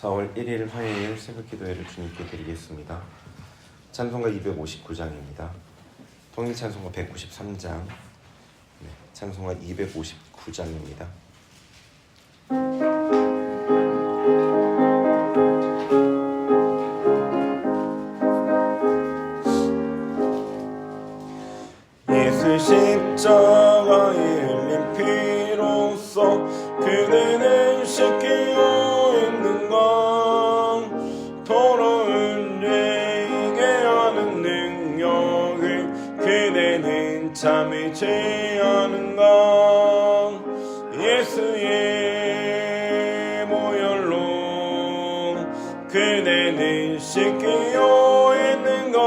4월 1일 화요일 새벽기도회를 주님께 드리겠습니다. 찬송가 259장입니다. 통일 찬송가 193장, 찬송가 259장입니다. 예수 십자가에 흘린 피로써 그대는 씻기어 있는가. 더러운 죄이게 하는 능력을 그대는 참지 않은가. 예수의 보혈로 그대는 씻기어 있는가.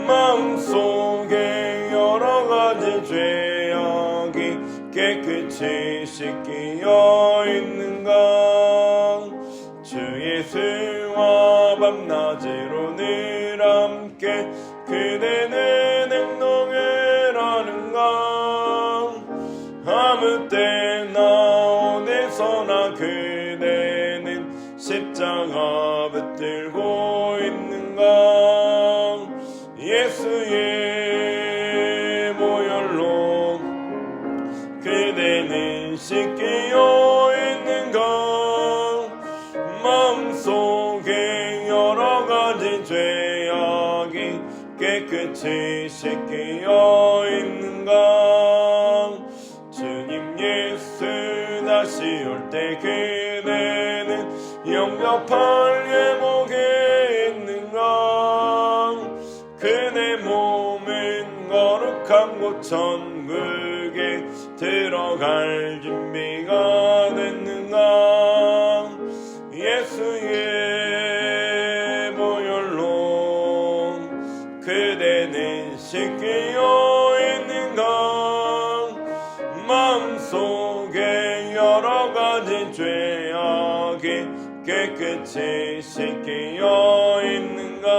마음속에 여러가지 죄악이 깨끗이 씻기어 있는가. 주 예수와 밤낮으로 늘 함께 그대는 행동을 하는가. 아무 때나 어디서나 그대는 십자가 붙들고 있는가. 예수의 보혈로 그대는 씻기어 있는가. 마음속에 여러가지 죄악이 깨끗이 씻기어 있는가. 주님 예수 다시 올 때 그대는 영접할 예목에 있는가. 그대 몸은 거룩한 곳 천국에 들어갈 준비가 됐는가. 예수의 보혈로 그대는 씻기어 있는가. 마음속에 여러가지 죄악이 깨끗이 씻기어 있는가.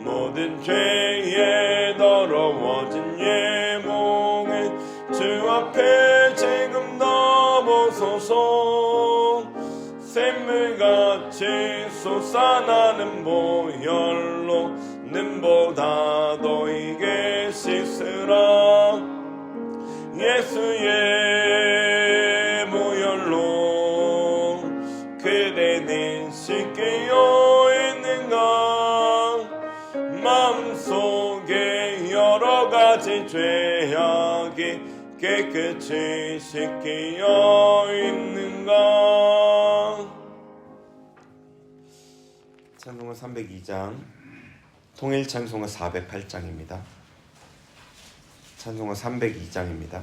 모든 죄에 더러워진 예목은 주 앞에 지금 넘어서서 샘물같이 솟아나는 보혈로 눈보다 더이게 씻으라. 예수의 보혈로 그대는 씻기어 있는가. 마음속에 여러가지 죄악이 깨끗이 씻기어 있는가. 찬송가 302장, 통일 찬송가 408장입니다. 찬송가 302장입니다.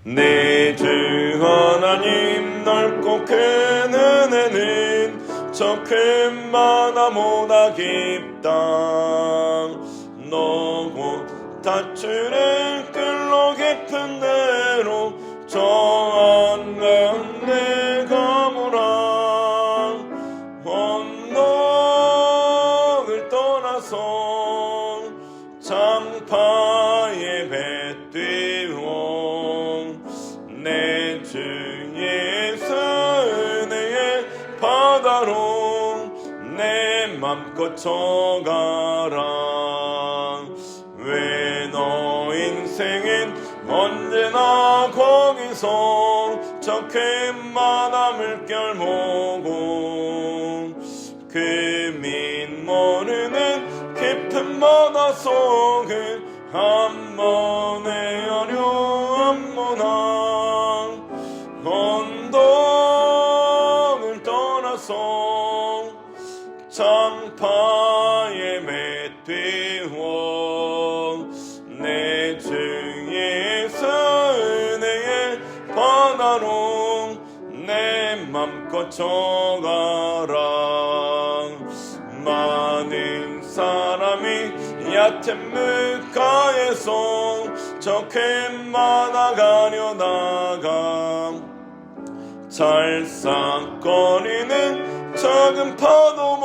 내 주 하나님 넓고 큰 은혜는 저 큰 바다보다 깊다. 너고 닷줄을 끌러 깊은 데로 저 한가운데 가보라. 언덕을 떠나서 장파에 배 띄워 내 주 예수 은혜의 바다로 내 맘껏 쳐가라. 왜 너 인생은 언제나 거기서 저 큰 바다 물결 보고 그 밑 모르는 깊은 바다 속을 한 번에 어려움보다 언덕을 떠나서 장파에 매 띄워 내 주 예수 은혜의 바다로 내 맘껏 쳐가라. 많은 사람이 얕은 물가에서 저 큰 바다 가려다가 찰싹거리는 작은 파도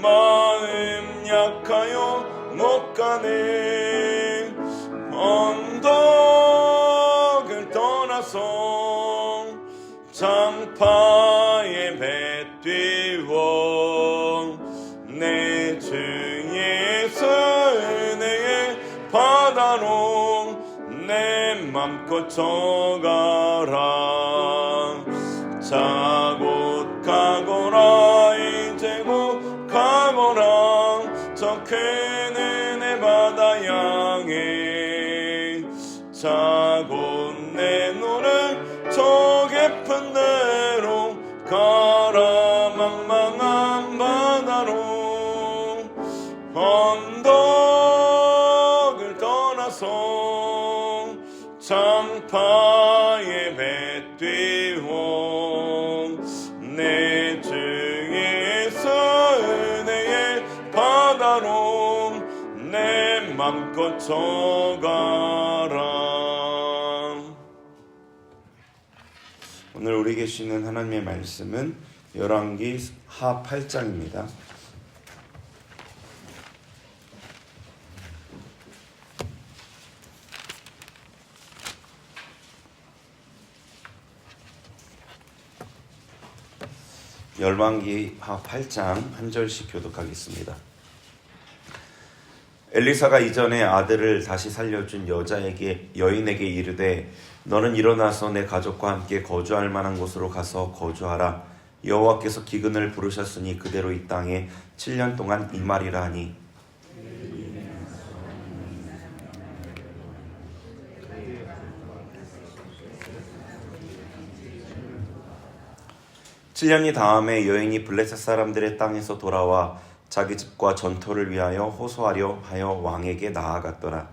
마음 약하여 못 가네. 언덕을 떠나서 장파에 배 띄워 내 주 예수 은혜의 바다로 내 맘껏 져가라. 자곧 가거라 이제 곧 가거라 저 큰 은혜 바다 향해. 자곧 내 노를 저 깊은 데로 가라 망망한 바다로. 언덕을 떠나서 장파에 배 띄워 내 주 예수 은혜의 바다로 내 맘껏 져가라. 오늘 우리에게 주시는 하나님의 말씀은 열왕기 하 8장입니다. 열왕기 하 8장 한 절씩 교독하겠습니다. 엘리사가 이전에 아들을 다시 살려준 여인에게 이르되 너는 일어나서 내 가족과 함께 거주할 만한 곳으로 가서 거주하라. 여호와께서 기근을 부르셨으니 그대로 이 땅에 7년 동안 임하리라 하니. (7년이) 다음에 여인이 블레셋 사람들의 땅에서 돌아와 자기 집과 전토를 위하여 호소하려 하여 왕에게 나아갔더라.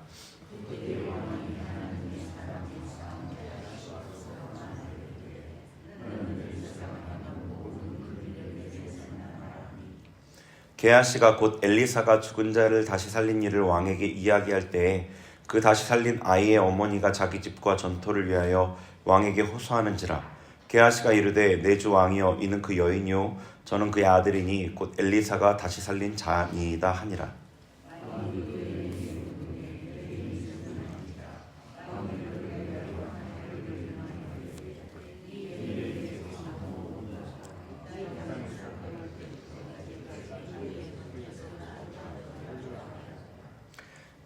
게하시가 곧 엘리사가 죽은 자를 다시 살린 일을 왕에게 이야기할 때에 그 다시 살린 아이의 어머니가 자기 집과 전토를 위하여 왕에게 호소하는지라. 게하시가 이르되 내 주 왕이여 이는 그 여인이요 저는 그의 아들이니 곧 엘리사가 다시 살린 자니이다 하니라.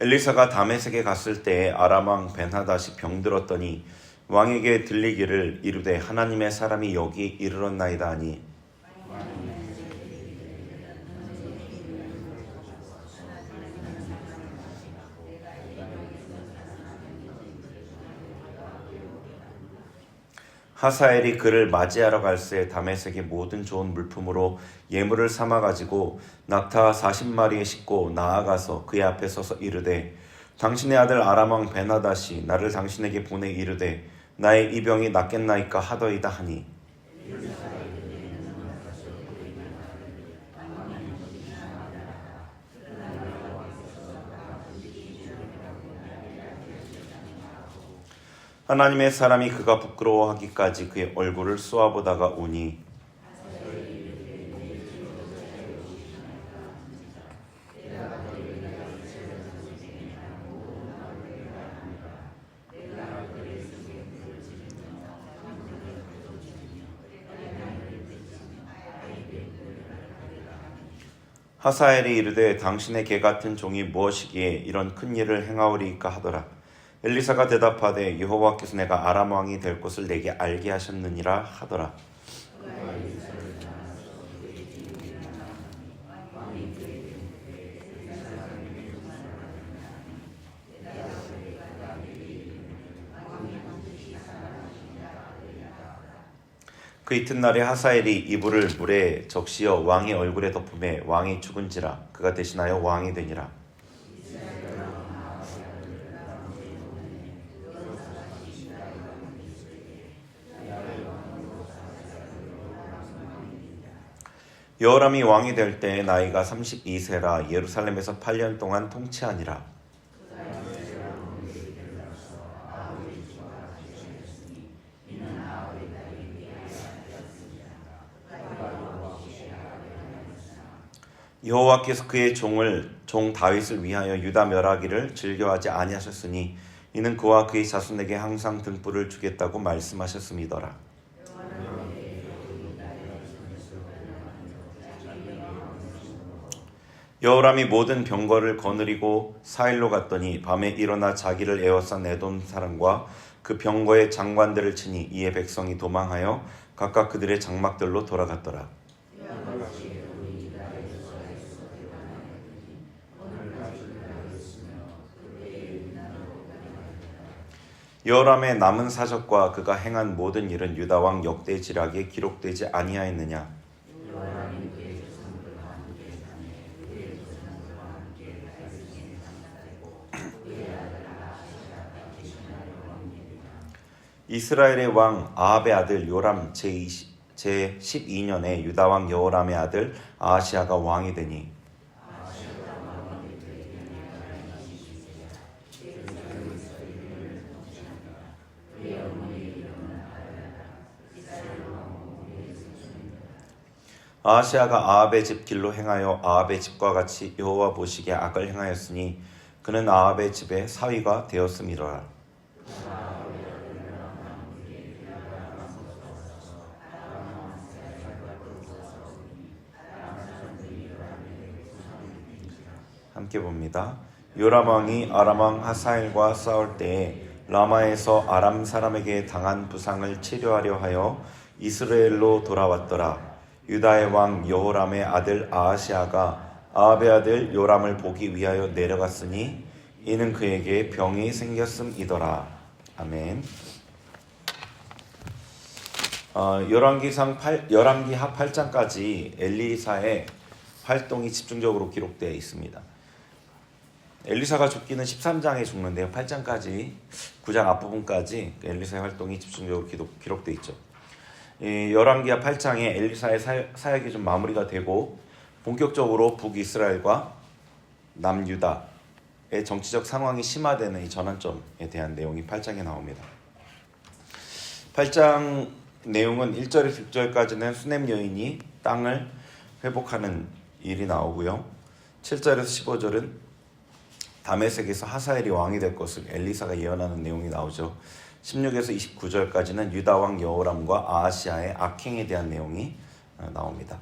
엘리사가 다메섹에 갔을 때에 아람 왕 벤하닷이 병들었더니 왕에게 들리기를 이르되 하나님의 사람이 여기 이르렀나이다 하니. 하사엘이 그를 맞이하러 갈새 다메섹의 모든 좋은 물품으로 예물을 삼아 가지고 낙타 40마리에 싣고 나아가서 그의 앞에 서서 이르되 당신의 아들 아람 왕 벤하닷이 나를 당신에게 보내 이르되 나의 이 병이 낫겠나이까 하더이다 하니. 하나님의 사람이 그가 부끄러워하기까지 그의 얼굴을 쏘아보다가 오니 하사엘이 이르되 당신의 개 같은 종이 무엇이기에 이런 큰 일을 행하오리이까 하더라. 엘리사가 대답하되 여호와께서 내가 아람 왕이 될 것을 내게 알게 하셨느니라 하더라. 그 이튿날에 하사엘이 이불을 물에 적시어 왕의 얼굴에 덮음에 왕이 죽은지라 그가 대신하여 왕이 되니라. 여호람이 왕이 될 때에 나이가 32세라 예루살렘에서 8년 동안 통치하니라. 여호와께서 그의 종 다윗을 위하여 유다 멸하기를 즐겨하지 아니하셨으니 이는 그와 그의 자손에게 항상 등불을 주겠다고 말씀하셨음이더라. 여호람이 모든 병거를 거느리고 사일로 갔더니 밤에 일어나 자기를 에워싼 에돔 사람과 그 병거의 장관들을 치니 이에 백성이 도망하여 각각 그들의 장막들로 돌아갔더라. 여호람의 남은 사적과 그가 행한 모든 일은 유다 왕 역대지략에 기록되지 아니하였느냐? 이스라엘의 왕 아합의 아들 요람 제12년에 유다 왕 여호람의 아들 아하시아가 왕이 되니 아하시아가 아합의 집 길로 행하여 아합의 집과 같이 여호와 보시기에 악을 행하였으니 그는 아합의 집의 사위가 되었음이로라. 함께 봅니다. 요람 왕이 아람 왕 하사엘과 싸울 때에 라마에서 아람 사람에게 당한 부상을 치료하려 하여 이스라엘로 돌아왔더라. 유다의 왕 여호람의 아들 아하시아가 아합의 아들 요람을 보기 위하여 내려갔으니 이는 그에게 병이 생겼음이더라. 아멘. 열왕기하 8장까지 엘리사의 활동이 집중적으로 기록되어 있습니다. 엘리사가 죽기는 13장에 죽는데요. 8장까지 9장 앞부분까지 엘리사의 활동이 집중적으로 기록되어 있죠. 열왕기하 8장에 엘리사의 사역이 좀 마무리가 되고 본격적으로 북이스라엘과 남유다의 정치적 상황이 심화되는 이 전환점에 대한 내용이 8장에 나옵니다. 8장 내용은 1절에서 6절까지는 수넴 여인이 땅을 회복하는 일이 나오고요. 7절에서 15절은 다메섹에서 하사엘이 왕이 될 것을 엘리사가 예언하는 내용이 나오죠. 16에서 29절까지는 유다 왕 여호람과 아하시아의 악행에 대한 내용이 나옵니다.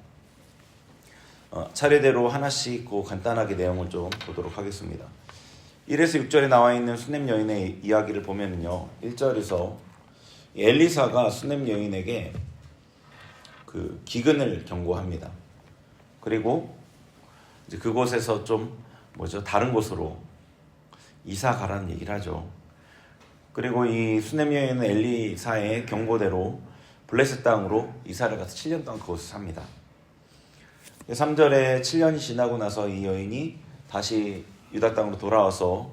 차례대로 하나씩 간단하게 내용을 좀 보도록 하겠습니다. 1에서 6절에 나와 있는 수넴 여인의 이야기를 보면요, 1절에서 엘리사가 수넴 여인에게 그 기근을 경고합니다. 그리고 이제 그곳에서 좀 다른 곳으로 이사 가라는 얘기를 하죠. 그리고 이 수넴 여인은 엘리사의 경고대로 블레셋 땅으로 이사를 가서 7년 동안 그곳에 삽니다. 3절에 7년이 지나고 나서 이 여인이 다시 유다 땅으로 돌아와서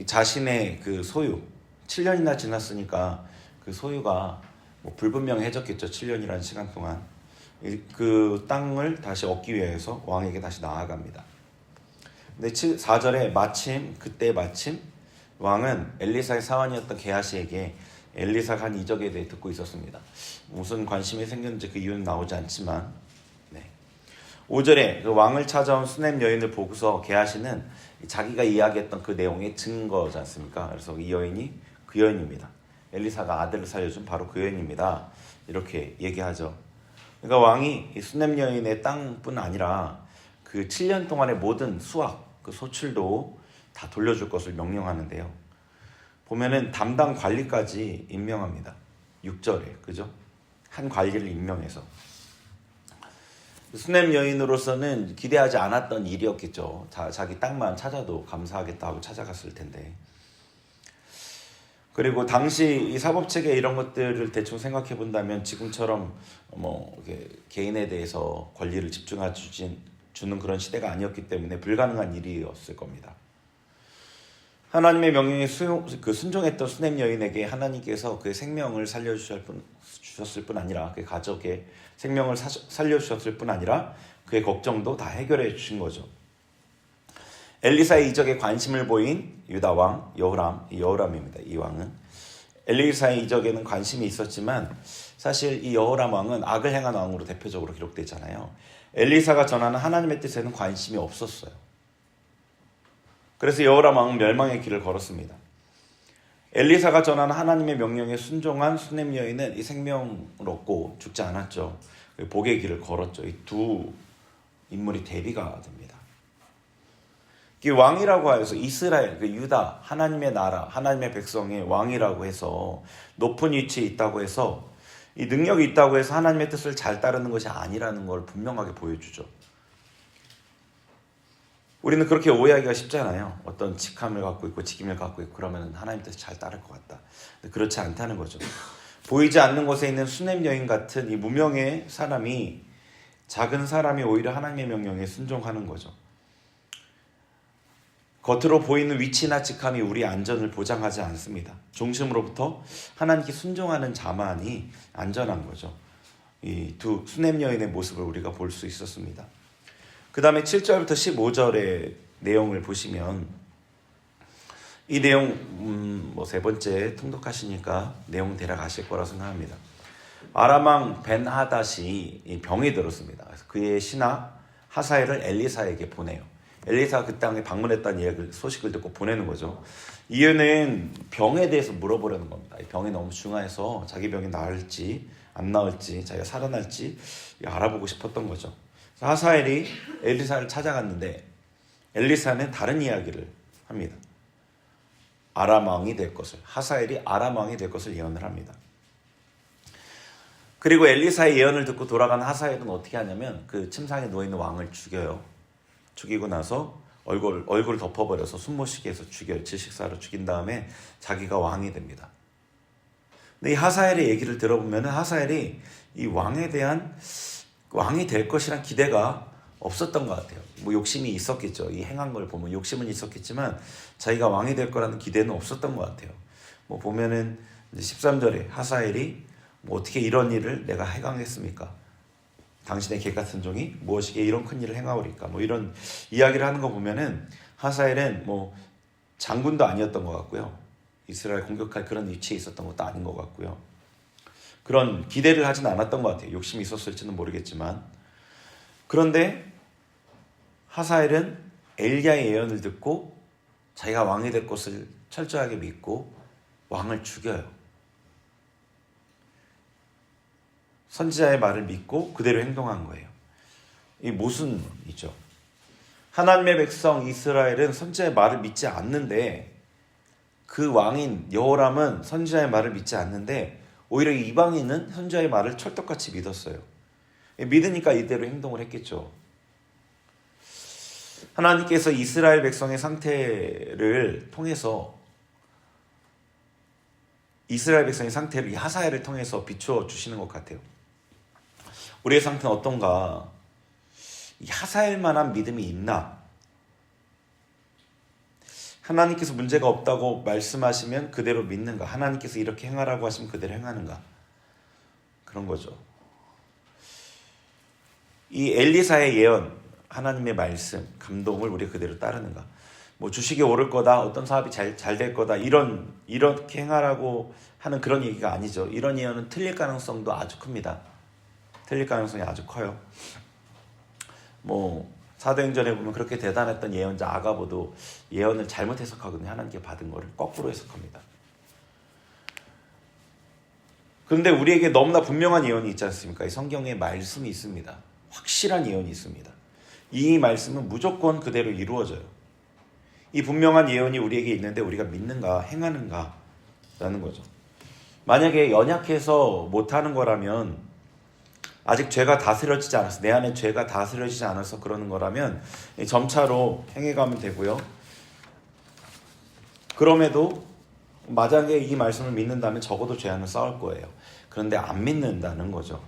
자신의 그 소유, 7년이나 지났으니까 그 소유가 불분명해졌겠죠. 7년이라는 시간 동안 그 땅을 다시 얻기 위해서 왕에게 다시 나아갑니다. 근데 4절에 그때 마침 왕은 엘리사의 사환이었던 게하시에게 엘리사가 한 이적에 대해 듣고 있었습니다. 무슨 관심이 생겼는지 그 이유는 나오지 않지만 5절에 그 왕을 찾아온 수넴 여인을 보고서 게하시는 자기가 이야기했던 그 내용의 증거지 않습니까? 그래서 이 여인이 그 여인입니다. 엘리사가 아들을 살려준 바로 그 여인입니다. 이렇게 얘기하죠. 그러니까 왕이 이 수넴 여인의 땅뿐 아니라 그 7년 동안의 모든 수확, 그 소출도 다 돌려줄 것을 명령하는데요. 보면은 담당 관리까지 임명합니다. 6절에, 그죠? 한 관리를 임명해서. 수넴 여인으로서는 기대하지 않았던 일이었겠죠. 자기 땅만 찾아도 감사하겠다 하고 찾아갔을 텐데. 그리고 당시 이 사법체계 이런 것들을 대충 생각해 본다면 지금처럼 개인에 대해서 권리를 주는 그런 시대가 아니었기 때문에 불가능한 일이었을 겁니다. 하나님의 명령에 순종했던 수넴 여인에게 하나님께서 그의 생명을 살려주셨을 뿐 아니라 그의 가족의 생명을 살려주셨을 뿐 아니라 그의 걱정도 다 해결해 주신 거죠. 엘리사의 이적에 관심을 보인 유다 왕 여호람입니다. 이 왕은 엘리사의 이적에는 관심이 있었지만 사실 이 여호람 왕은 악을 행한 왕으로 대표적으로 기록되잖아요. 엘리사가 전하는 하나님의 뜻에는 관심이 없었어요. 그래서 여호람 왕은 멸망의 길을 걸었습니다. 엘리사가 전하는 하나님의 명령에 순종한 수넴 여인은 이 생명을 얻고 죽지 않았죠. 복의 길을 걸었죠. 이 두 인물이 대비가 됩니다. 이 왕이라고 해서 이스라엘, 유다, 하나님의 나라, 하나님의 백성의 왕이라고 해서 높은 위치에 있다고 해서 이 능력이 있다고 해서 하나님의 뜻을 잘 따르는 것이 아니라는 걸 분명하게 보여주죠. 우리는 그렇게 오해하기가 쉽잖아요. 어떤 직함을 갖고 있고 직임을 갖고 있고 그러면 하나님 뜻을 잘 따를 것 같다. 근데 그렇지 않다는 거죠. 보이지 않는 곳에 있는 수넴 여인 같은 이 무명의 사람이, 작은 사람이 오히려 하나님의 명령에 순종하는 거죠. 겉으로 보이는 위치나 직함이 우리 안전을 보장하지 않습니다. 중심으로부터 하나님께 순종하는 자만이 안전한 거죠. 이 두 수넴 여인의 모습을 우리가 볼 수 있었습니다. 그 다음에 7절부터 15절의 내용을 보시면 이 내용 세 번째 통독하시니까 내용 대략 아실 거라고 생각합니다. 아람 왕 벤하닷이 병이 들었습니다. 그래서 그의 신하 하사엘을 엘리사에게 보내요. 엘리사가 그 땅에 방문했다는 소식을 듣고 보내는 거죠. 이유는 병에 대해서 물어보려는 겁니다. 이 병이 너무 중요해서 자기 병이 나을지 안 나을지 자기가 살아날지 알아보고 싶었던 거죠. 하사엘이 엘리사를 찾아갔는데 엘리사는 다른 이야기를 합니다. 아람 왕이 될 것을, 하사엘이 아람 왕이 될 것을 예언을 합니다. 그리고 엘리사의 예언을 듣고 돌아간 하사엘은 어떻게 하냐면 그 침상에 누워있는 왕을 죽여요. 죽이고 나서 얼굴을 덮어버려서 숨모시게 해서 죽여요. 질식사로 죽인 다음에 자기가 왕이 됩니다. 근데 이 하사엘의 얘기를 들어보면 하사엘이 이 왕에 대한 왕이 될 것이란 기대가 없었던 것 같아요. 뭐 욕심이 있었겠죠. 이 행한 걸 보면 욕심은 있었겠지만 자기가 왕이 될 거라는 기대는 없었던 것 같아요. 뭐 보면은 13절에 하사엘이 뭐 어떻게 이런 일을 내가 행하겠습니까? 당신의 개 같은 종이 무엇이기에 이런 큰 일을 행하오리까? 뭐 이런 이야기를 하는 거 보면은 하사엘은 뭐 장군도 아니었던 것 같고요. 이스라엘 공격할 그런 위치에 있었던 것도 아닌 것 같고요. 그런 기대를 하진 않았던 것 같아요. 욕심이 있었을지는 모르겠지만. 그런데 하사엘은 엘리야의 예언을 듣고 자기가 왕이 될 것을 철저하게 믿고 왕을 죽여요. 선지자의 말을 믿고 그대로 행동한 거예요. 이 모순이죠. 하나님의 백성 이스라엘은 선지자의 말을 믿지 않는데 그 왕인 여호람은 선지자의 말을 믿지 않는데 오히려 이방인은 선지자의 말을 철떡같이 믿었어요. 믿으니까 이대로 행동을 했겠죠. 하나님께서 이스라엘 백성의 상태를 통해서 이스라엘 백성의 상태를 이 하사엘을 통해서 비추어 주시는 것 같아요. 우리의 상태는 어떤가? 이 하사엘만한 믿음이 있나? 하나님께서 문제가 없다고 말씀하시면 그대로 믿는가? 하나님께서 이렇게 행하라고 하시면 그대로 행하는가? 그런 거죠. 이 엘리사의 예언, 하나님의 말씀, 감동을 우리 그대로 따르는가? 뭐 주식이 오를 거다, 어떤 사업이 잘 될 거다, 이렇게 행하라고 하는 그런 얘기가 아니죠. 이런 예언은 틀릴 가능성도 아주 큽니다. 틀릴 가능성이 아주 커요. 뭐 사도행전에 보면 그렇게 대단했던 예언자 아가보도 예언을 잘못 해석하거든요. 하나님께 받은 거를 거꾸로 해석합니다. 그런데 우리에게 너무나 분명한 예언이 있지 않습니까? 이 성경에 말씀이 있습니다. 확실한 예언이 있습니다. 이 말씀은 무조건 그대로 이루어져요. 이 분명한 예언이 우리에게 있는데 우리가 믿는가 행하는가 라는 거죠. 만약에 연약해서 못하는 거라면, 아직 죄가 다스려지지 않아서, 내 안에 죄가 다스려지지 않아서 그러는 거라면 점차로 행해가면 되고요. 그럼에도 만약에 이 말씀을 믿는다면 적어도 죄와는 싸울 거예요. 그런데 안 믿는다는 거죠.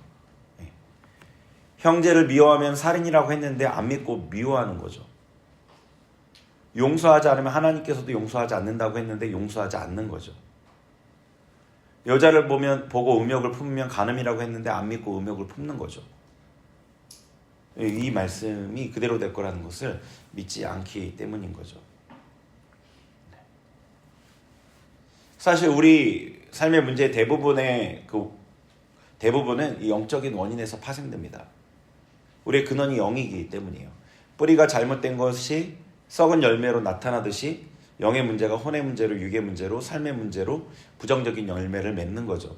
형제를 미워하면 살인이라고 했는데 안 믿고 미워하는 거죠. 용서하지 않으면 하나님께서도 용서하지 않는다고 했는데 용서하지 않는 거죠. 여자를 보고 음욕을 품으면 간음이라고 했는데 안 믿고 음욕을 품는 거죠. 이 말씀이 그대로 될 거라는 것을 믿지 않기 때문인 거죠. 사실 우리 삶의 문제의 대부분은 이 영적인 원인에서 파생됩니다. 우리의 근원이 영이기 때문이에요. 뿌리가 잘못된 것이 썩은 열매로 나타나듯이 영의 문제가 혼의 문제로, 육의 문제로, 삶의 문제로 부정적인 열매를 맺는 거죠.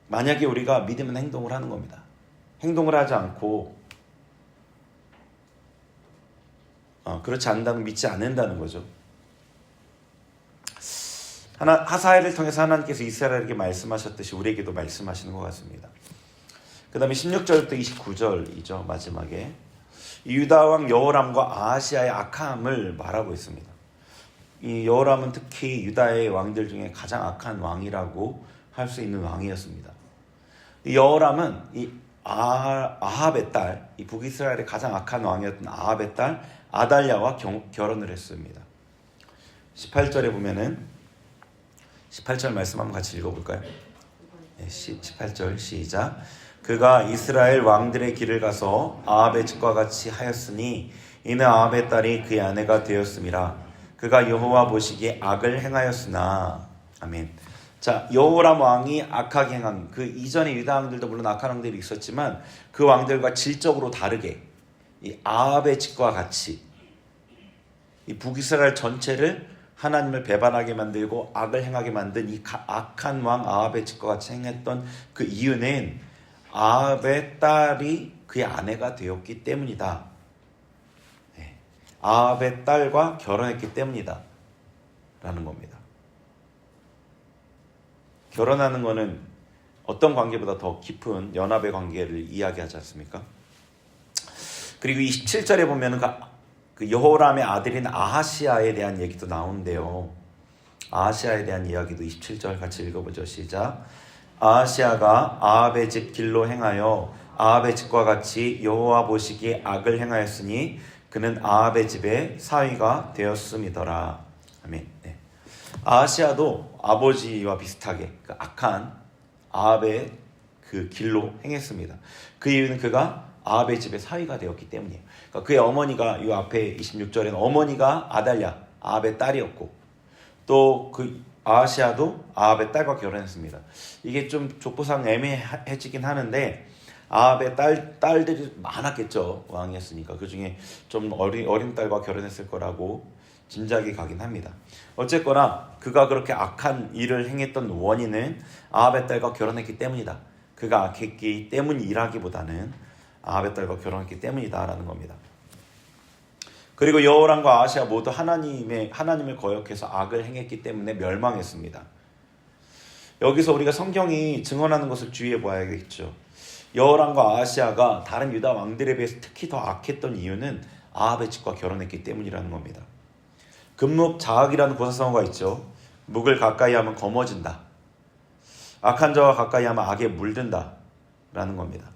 만약에 우리가 믿으면 행동을 하는 겁니다. 행동을 하지 않고 그렇지 않는다면 믿지 않는다는 거죠. 하사엘을 통해서 하나님께서 이스라엘에게 말씀하셨듯이 우리에게도 말씀하시는 것 같습니다. 그 다음에 16절부터 29절이죠. 마지막에 이 유다 왕 여호람과 아하시아의 악함을 말하고 있습니다. 이 여호람은 특히 유다의 왕들 중에 가장 악한 왕이라고 할 수 있는 왕이었습니다. 이 여호람은 이 아합의 딸, 이 북이스라엘의 가장 악한 왕이었던 아합의 딸 아달랴와 결혼을 했습니다. 18절에 보면은 18절 말씀 한번 같이 읽어볼까요? 18절 시작. 그가 이스라엘 왕들의 길을 가서 아합의 집과 같이 하였으니 이는 아합의 딸이 그의 아내가 되었음이라. 그가 여호와 보시기에 악을 행하였으나. 아멘. 자, 여호람 왕이 악하게 행한 그 이전의 유다 왕들도 물론 악한 왕들이 있었지만 그 왕들과 질적으로 다르게 이 아합의 집과 같이 이 북이스라엘 전체를 하나님을 배반하게 만들고 악을 행하게 만든 이 악한 왕 아합의 집과 같이 행했던 그 이유는 아합의 딸이 그의 아내가 되었기 때문이다. 네. 아합의 딸과 결혼했기 때문이다 라는 겁니다. 결혼하는 것은 어떤 관계보다 더 깊은 연합의 관계를 이야기하지 않습니까? 그리고 27절에 보면 그 여호람의 아들인 아하시아에 대한 얘기도 나오는데요. 아하시아에 대한 이야기도 27절 같이 읽어보죠. 시작. 아하시아가 아합의 집 길로 행하여 아합의 집과 같이 여호와 보시기에 악을 행하였으니 그는 아합의 집의 사위가 되었음이더라. 아멘. 네. 아하시아도 아버지와 비슷하게 그 악한 아합의 그 길로 행했습니다. 그 이유는 그가 아합의 집의 사위가 되었기 때문이에요. 그러니까 그의 어머니가 이 앞에 26절에는 어머니가 아달랴 아합의 딸이었고 또 그 아하시아도 아합의 딸과 결혼했습니다. 이게 좀 족보상 애매해지긴 하는데 아합의 딸들이 많았겠죠. 왕이었으니까 그 중에 좀 어린 딸과 결혼했을 거라고 짐작이 가긴 합니다. 어쨌거나 그가 그렇게 악한 일을 행했던 원인은 아합의 딸과 결혼했기 때문이다. 그가 악했기 때문이라기보다는 아합의 딸과 결혼했기 때문이다라는 겁니다. 그리고 여호람과 아하시아 모두 하나님을 거역해서 악을 행했기 때문에 멸망했습니다. 여기서 우리가 성경이 증언하는 것을 주의해 봐야겠죠. 여호람과 아하시아가 다른 유다 왕들에 비해서 특히 더 악했던 이유는 아합의 집과 결혼했기 때문이라는 겁니다. 금묵자악이라는 고사성어가 있죠. 묵을 가까이 하면 검어진다. 악한 자와 가까이 하면 악에 물든다 라는 겁니다.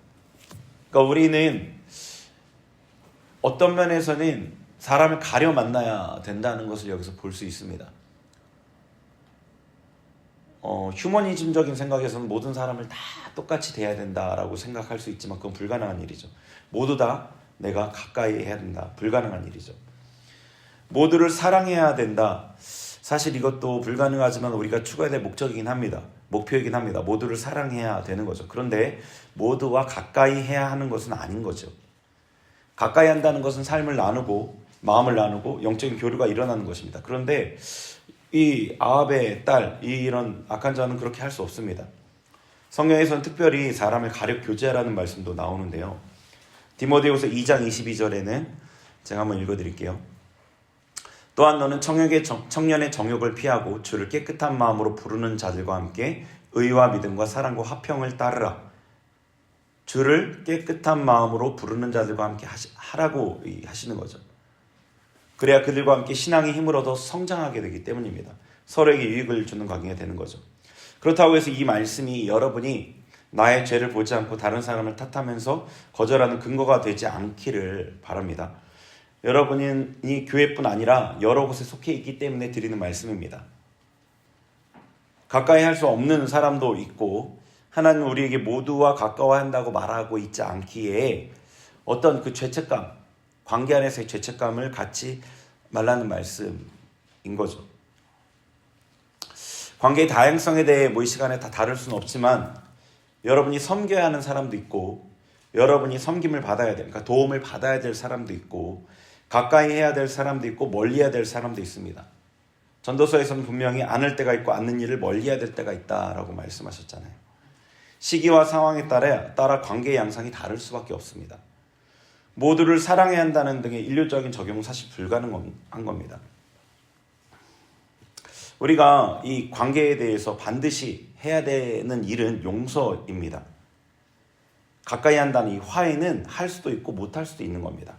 그러니까 우리는 어떤 면에서는 사람을 가려 만나야 된다는 것을 여기서 볼 수 있습니다. 휴머니즘적인 생각에서는 모든 사람을 다 똑같이 대해야 된다라고 생각할 수 있지만 그건 불가능한 일이죠. 모두 다 내가 가까이 해야 된다. 불가능한 일이죠. 모두를 사랑해야 된다. 사실 이것도 불가능하지만 우리가 추구해야 될 목적이긴 합니다. 목표이긴 합니다. 모두를 사랑해야 되는 거죠. 그런데 모두와 가까이 해야 하는 것은 아닌 거죠. 가까이 한다는 것은 삶을 나누고 마음을 나누고 영적인 교류가 일어나는 것입니다. 그런데 이 아합의 딸, 이런 악한 자는 그렇게 할 수 없습니다. 성경에서는 특별히 사람을 가려 교제하라는 말씀도 나오는데요. 디모데후서 2장 22절에는 제가 한번 읽어드릴게요. 또한 너는 청년의 정욕을 피하고 주를 깨끗한 마음으로 부르는 자들과 함께 의와 믿음과 사랑과 화평을 따르라. 주를 깨끗한 마음으로 부르는 자들과 함께 하라고 하시는 거죠. 그래야 그들과 함께 신앙의 힘을 얻어 성장하게 되기 때문입니다. 서로에게 유익을 주는 관계가 되는 거죠. 그렇다고 해서 이 말씀이 여러분이 나의 죄를 보지 않고 다른 사람을 탓하면서 거절하는 근거가 되지 않기를 바랍니다. 여러분이 교회뿐 아니라 여러 곳에 속해 있기 때문에 드리는 말씀입니다. 가까이 할 수 없는 사람도 있고 하나님은 우리에게 모두와 가까워한다고 말하고 있지 않기에 어떤 그 죄책감, 관계 안에서의 죄책감을 갖지 말라는 말씀인 거죠. 관계의 다양성에 대해 이 시간에 다 다룰 수는 없지만 여러분이 섬겨야 하는 사람도 있고, 여러분이 섬김을 받아야 될, 그러니까 도움을 받아야 될 사람도 있고, 가까이 해야 될 사람도 있고, 멀리 해야 될 사람도 있습니다. 전도서에서는 분명히 안을 때가 있고 않는 일을 멀리 해야 될 때가 있다라고 말씀하셨잖아요. 시기와 상황에 따라 관계의 양상이 다를 수밖에 없습니다. 모두를 사랑해야 한다는 등의 인류적인 적용은 사실 불가능한 겁니다. 우리가 이 관계에 대해서 반드시 해야 되는 일은 용서입니다. 가까이 한다는 이 화해는 할 수도 있고 못할 수도 있는 겁니다.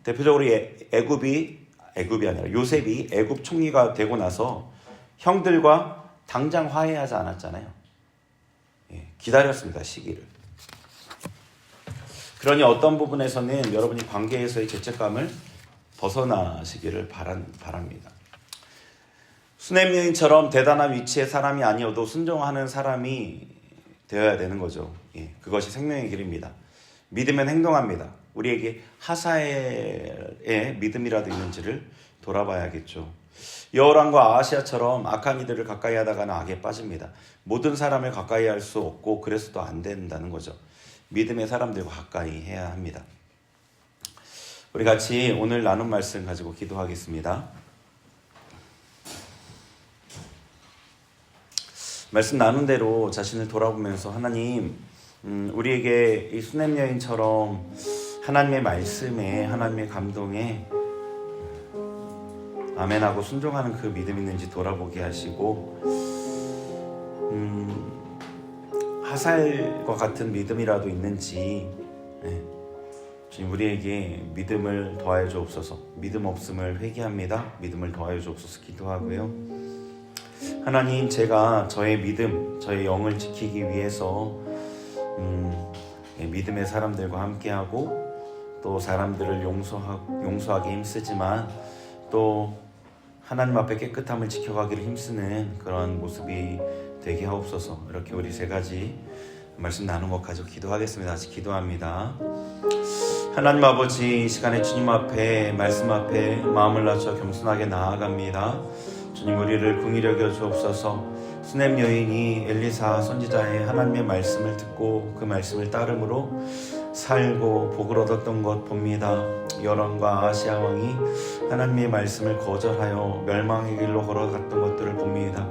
대표적으로 애굽이 아니라 요셉이 애굽 총리가 되고 나서 형들과 당장 화해하지 않았잖아요. 기다렸습니다, 시기를. 그러니 어떤 부분에서는 여러분이 관계에서의 죄책감을 벗어나시기를 바랍니다. 수넴 여인처럼 대단한 위치의 사람이 아니어도 순종하는 사람이 되어야 되는 거죠. 그것이 생명의 길입니다. 믿으면 행동합니다. 우리에게 하사엘의 믿음이라도 있는지를 돌아봐야겠죠. 여호람과 아하시아처럼 악한 이들을 가까이 하다가는 악에 빠집니다. 모든 사람을 가까이 할 수 없고 그래서도 안 된다는 거죠. 믿음의 사람들과 가까이 해야 합니다. 우리 같이 오늘 나눈 말씀 가지고 기도하겠습니다. 말씀 나눈 대로 자신을 돌아보면서 하나님, 우리에게 이 수넴 여인처럼 하나님의 말씀에, 하나님의 감동에 아멘하고 순종하는 그 믿음 있는지 돌아보게 하시고, 하살과 같은 믿음이라도 있는지, 주님 우리에게 믿음을 더하여 주옵소서. 믿음 없음을 회개합니다. 믿음을 더하여 주옵소서 기도하고요. 하나님, 제가 저의 믿음, 저의 영을 지키기 위해서 믿음의 사람들과 함께하고 또 사람들을 용서하기 힘쓰지만 또 하나님 앞에 깨끗함을 지켜가기를 힘쓰는 그런 모습이 되게 하옵소서. 이렇게 우리 세 가지 말씀 나눈 것 가지고 기도하겠습니다. 다시 기도합니다. 하나님 아버지, 이 시간에 주님 앞에, 말씀 앞에 마음을 낮춰 겸손하게 나아갑니다. 주님, 우리를 긍휼히 여겨 주옵소서. 수넴 여인이 엘리사 선지자의 하나님의 말씀을 듣고 그 말씀을 따름으로 살고 복을 얻었던 것 봅니다. 여론과 아하시아 왕이 하나님의 말씀을 거절하여 멸망의 길로 걸어갔던 것들을 봅니다.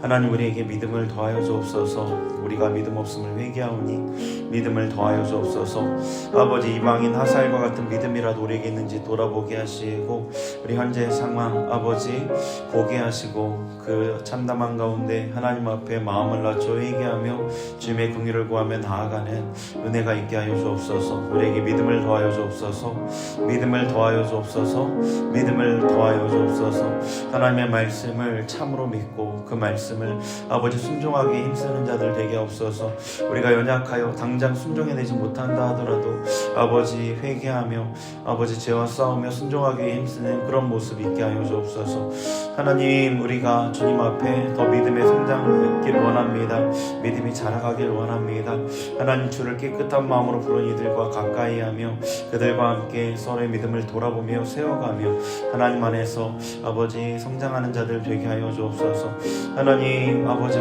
하나님, 우리에게 믿음을 더하여 주옵소서. 우리가 믿음 없음을 회개하오니 믿음을 더하여 주옵소서. 아버지, 이방인 하살과 같은 믿음이라도 우리에게 있는지 돌아보게 하시고 우리 현재의 상황 아버지 보게 하시고 그 참담한 가운데 하나님 앞에 마음을 낮춰 회개하며 주님의 긍휼을 구하며 나아가는 은혜가 있게 하여 주옵소서. 우리에게 믿음을 더하여 주옵소서. 믿음을 더하여 주옵소서. 믿음을 더하여 주옵소서. 하나님의 말씀을 참으로 믿고 그 말씀을 아버지 순종하기 힘쓰는 자들 되게 하옵소서. 우리가 연약하여 당장 순종해내지 못한다 하더라도 아버지 회개하며 아버지 죄와 싸우며 순종하기 힘쓰는 그런 모습 있게 하여 주옵소서. 하나님, 우리가 주님 앞에 더 믿음의 성장을 얻기를 원합니다. 믿음이 자라가길 원합니다. 하나님, 주를 깨끗한 마음으로 부른 이들과 가까이 하며 그들과 함께 서로의 믿음을 돌아보며 세워가며 하나님 안에서 아버지 성장하는 자들 되게 하여 주옵소서. 하나님 아버지,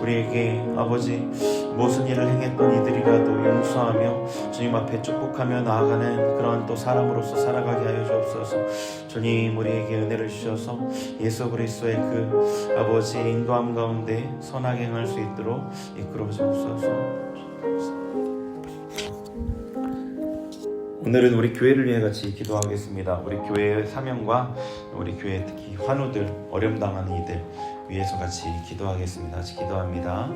우리에게 아버지 무슨 일을 행했던 이들이라도 용서하며 주님 앞에 축복하며 나아가는 그런 또 사람으로서 살아가게 하여 주옵소서. 주님, 우리에게 은혜를 주셔서 예수 그리스도의 그 아버지 인도함 가운데 선하게 행할 수 있도록 이끌어 주옵소서. 오늘은 우리 교회를 위해 같이 기도하겠습니다. 우리 교회의 사명과 우리 교회 특히 환우들, 어려움당하는 이들 위해서 같이 기도하겠습니다. 같이 기도합니다.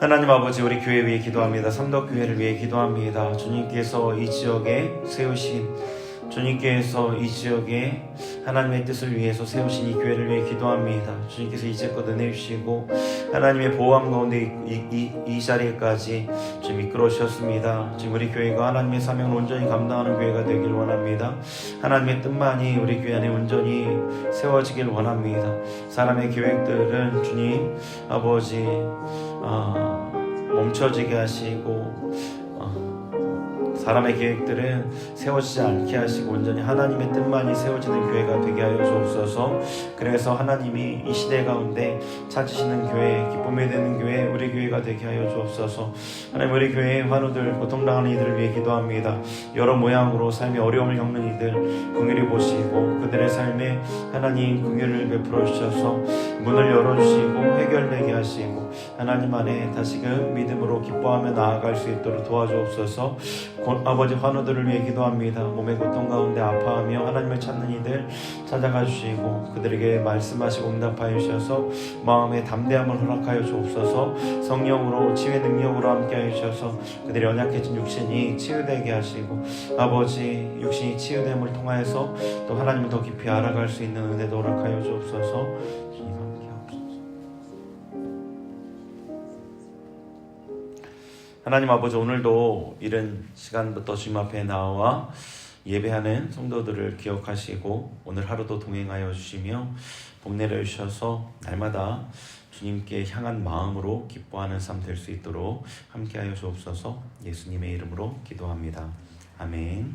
하나님 아버지, 우리 교회 위해 기도합니다. 삼덕교회를 위해 기도합니다. 주님께서 이 지역에 세우신, 주님께서 이 지역에 하나님의 뜻을 위해서 세우신 이 교회를 위해 기도합니다. 주님께서 이제껏 은혜 주시고 하나님의 보호함 가운데 이 자리까지 주님 이끌어 주셨습니다. 지금 우리 교회가 하나님의 사명을 온전히 감당하는 교회가 되길 원합니다. 하나님의 뜻만이 우리 교회 안에 온전히 세워지길 원합니다. 사람의 계획들은 주님 아버지 멈춰지게 하시고 사람의 계획들은 세워지지 않게 하시고 온전히 하나님의 뜻만이 세워지는 교회가 되게 하여 주옵소서. 그래서 하나님이 이 시대 가운데 찾으시는 교회, 기쁨이 되는 교회, 우리 교회가 되게 하여 주옵소서. 하나님, 우리 교회의 환우들, 고통당하는 이들을 위해 기도합니다. 여러 모양으로 삶의 어려움을 겪는 이들 긍휼히 보시고 그들의 삶에 하나님 긍휼을 베풀어 주셔서 문을 열어주시고 해결되게 하시고 하나님 안에 다시금 믿음으로 기뻐하며 나아갈 수 있도록 도와주옵소서. 아버지, 환우들을 위해 기도합니다. 몸의 고통 가운데 아파하며 하나님을 찾는 이들 찾아가 주시고 그들에게 말씀하시고 응답하여 주셔서 마음의 담대함을 허락하여 주옵소서. 성령으로 치유의 능력으로 함께하여 주셔서 그들의 연약해진 육신이 치유되게 하시고 아버지, 육신이 치유됨을 통하여서 또 하나님을 더 깊이 알아갈 수 있는 은혜도 허락하여 주옵소서. 하나님 아버지, 오늘도 이른 시간부터 주님 앞에 나와 예배하는 성도들을 기억하시고 오늘 하루도 동행하여 주시며 복내려 주셔서 날마다 주님께 향한 마음으로 기뻐하는 삶 될 수 있도록 함께하여 주옵소서. 예수님의 이름으로 기도합니다. 아멘.